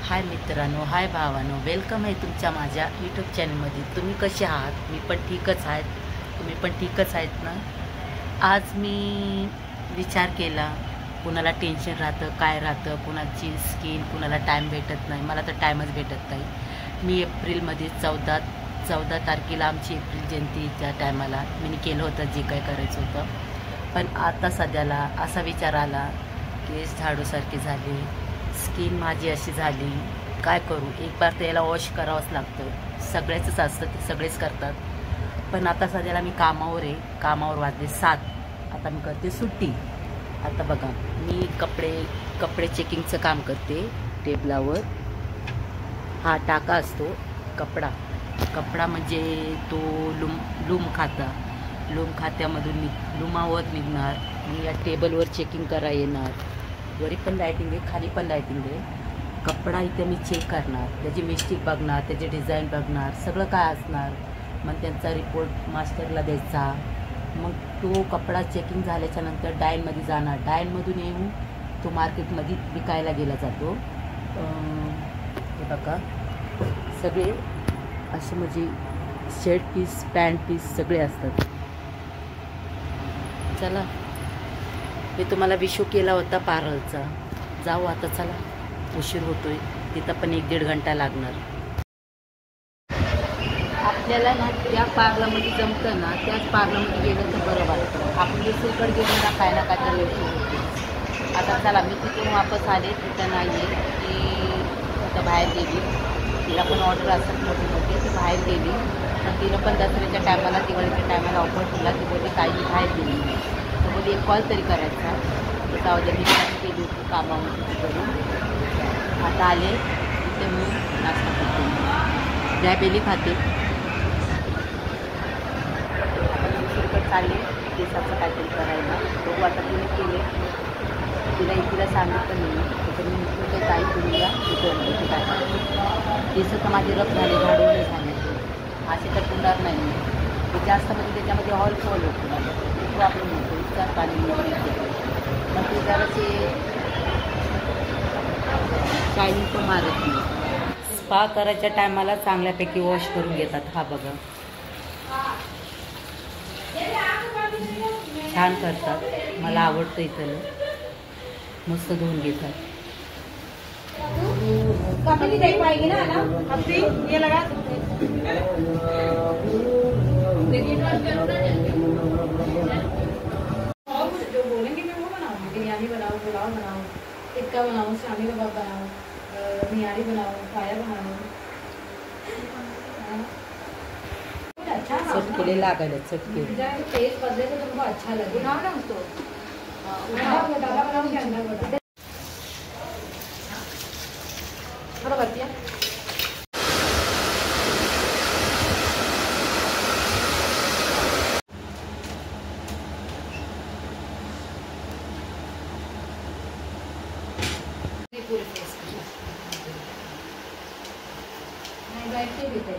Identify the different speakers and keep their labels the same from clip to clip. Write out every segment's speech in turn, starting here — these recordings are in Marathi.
Speaker 1: हाय मित्रांनो, हाय भावानो, वेलकम आहे तुमच्या माझ्या यूट्यूब चॅनलमध्ये। तुम्ही कसे आहात? मी पण ठीकच आहेत, तुम्ही पण ठीकच आहेत ना। आज मी विचार केला, कुणाला टेन्शन राहतं, काय राहतं, कुणाची स्किन, कुणाला टाईम भेटत नाही। मला तर टाईमच भेटत नाही। मी एप्रिलमध्ये 14 तारखेला आमची एप्रिल जयंतीच्या टायमाला मी केलं होतं जे काय करायचं होतं, पण आता सध्याला असा विचार आला, केस झाडूसारखे झाले, स्किन माझी अशी झाली, काय करू। एक बार त्याला वॉश करावंच लागतं, सगळ्याचंच असतं, ते सगळेच करतात। पण आता सध्याला मी कामावर आहे, कामावर वाजले 7, आता मी करते सुट्टी। आता बघा, मी कपडे चेकिंगचं काम करते टेबलावर। हा टाका असतो कपडा म्हणजे तो लूम खात्यामधून लुमावर निघणार। मी या टेबलवर चेकिंग करा येणार, वरी पण लायटिंग आहे, खाली पण लायटिंग आहे। कपडा इथे मी चेक करणार, त्याची मिस्टेक बघणार, त्याचे डिझाईन बघणार, सगळं काय असणार। मग त्यांचा रिपोर्ट मास्टरला द्यायचा। मग तो कपडा चेकिंग झाल्याच्या नंतर डायनमध्ये जाणार, डायनमधून येऊन तो मार्केटमध्ये विकायला गेला जातो। हे बघा, सगळे असे म्हणजे शर्ट पीस, पॅन्ट पीस सगळे असतात। चला, मी तुम्हाला विशो केला होता पार्लरचा, जाऊ आता, चला, उशीर होतोय, तिथं पण 1-1.5 घंटा लागणार। आपल्याला ना त्या पार्लरमध्ये जमतं ना, त्याच पार्लरमध्ये गेलं तर बरं वाटतं। आपण दुसरीकडे गेलो ना, काय ना काय तर वेळ होते। आता चला, मी तिथून वापस आले, तिथं नाही आहे ती, तिथं बाहेर गेली। तिला पण ऑर्डर असतात मोठी, ती बाहेर गेली। पण तिला पण दसऱ्याच्या टायमाला, दिवाळीच्या टायमाला ऑफर दिला, ती बोलली काही बाहेर गेली, तर बोलली एक कॉल तरी करायचा। त्याचा अवधी मी केली होती कामामध्ये करून। आता आले इथे मी नाश्ता करते, जॅबेली खाते। आता दुसरीकडे चालले केसाचं काहीतरी करायला, बघू आता तिने केले, तिला सांगितलं नाही, तर मी म्हटलं तर काही तुम्ही या इथे काय केस तर माझे रफ झाले, झाडून झाले, असे तर होणार नाही। ते जास्त म्हणजे त्याच्यामध्ये ऑइल फॉल होतो, खूप प्रॉब्लेम होतो, इतका पाणी मग ते जराचे शायनिंग पण मारत नाही। स्पा करायच्या टायमाला चांगल्यापैकी वॉश करून घेतात। हा बघा, छान करतात, मला आवडतं इथं, मस्त धुवून घेतात।
Speaker 2: कपड़ी नहीं पाएगी ना अपनी, ये लगा और जो बोलेंगे मैं वो बनाऊंगी। बिरयानी बनाओ, पुलाव बनाओ, टिक्का बनाओ, शामी कबाब बनाओ, निहारी बनाओ, पाया बनाओ। अच्छा
Speaker 1: चटके लागायला, चटके
Speaker 2: टेस्ट बदले तो तुमको अच्छा लगे ना उसको। घोटाला बनाओ के अंदर घोटाला थोड़ा बतिया। पूरे फेस नहीं बैठ के पीते,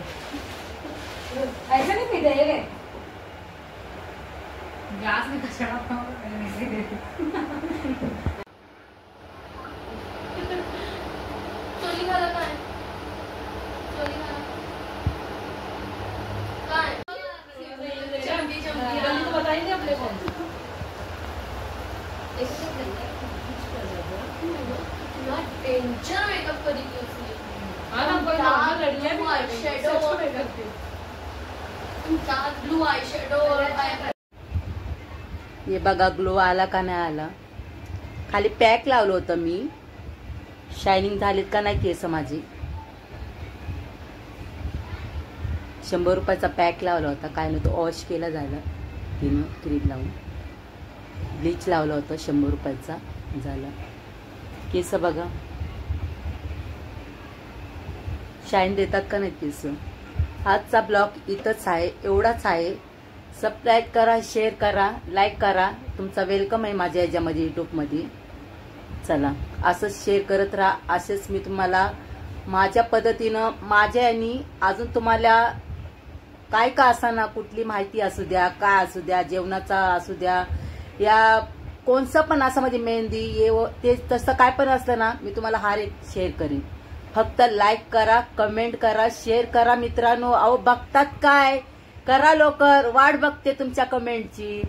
Speaker 2: ऐसा नहीं पीते ये ग्लास में कचरा बताएंगे अपने को।
Speaker 3: डेंजर मेकअप करी थी उसने।
Speaker 2: हाँ ना, कोई नॉर्मल लड़कियां भी
Speaker 3: आईशैडो
Speaker 2: करती है,
Speaker 3: डार्क ब्लू आईशैडो और
Speaker 1: हे बघा, ग्लो आला का नाही आला। खाली पॅक लावलं होतं मी, शायनिंग झालीत का नाही केस माझी। 100 रुपयाचा पॅक लावला होता, काय नाही तो वॉश केला झाला तिनं, क्रीम लावून ब्लीच लावलं होतं 100 रुपयाचा, झाला। केस बघा, शाईन देतात का नाही केस। आजचा ब्लॉग इथंच आहे, एवढाच आहे। सबस्क्राईब करा, शेअर करा, लाईक करा, तुमचा वेलकम आहे माझ्या ह्याच्यामध्ये यूट्यूबमध्ये। चला, असंच शेअर करत राहा, असेच मी तुम्हाला माझ्या पद्धतीनं, माझ्या यांनी अजून तुम्हाला काय का असाना, कुठली माहिती असू द्या, काय असू द्या, जेवणाचा असू द्या, या कोणचं पण असं म्हणजे मेहंदी, ते तसं काय पण असलं ना, मी तुम्हाला हर एक शेअर करीन। फक्त लाईक करा, कमेंट करा, शेअर करा मित्रांनो. अहो बघतात काय, करा लवकर, वाट बघते तुमच्या कमेंटची.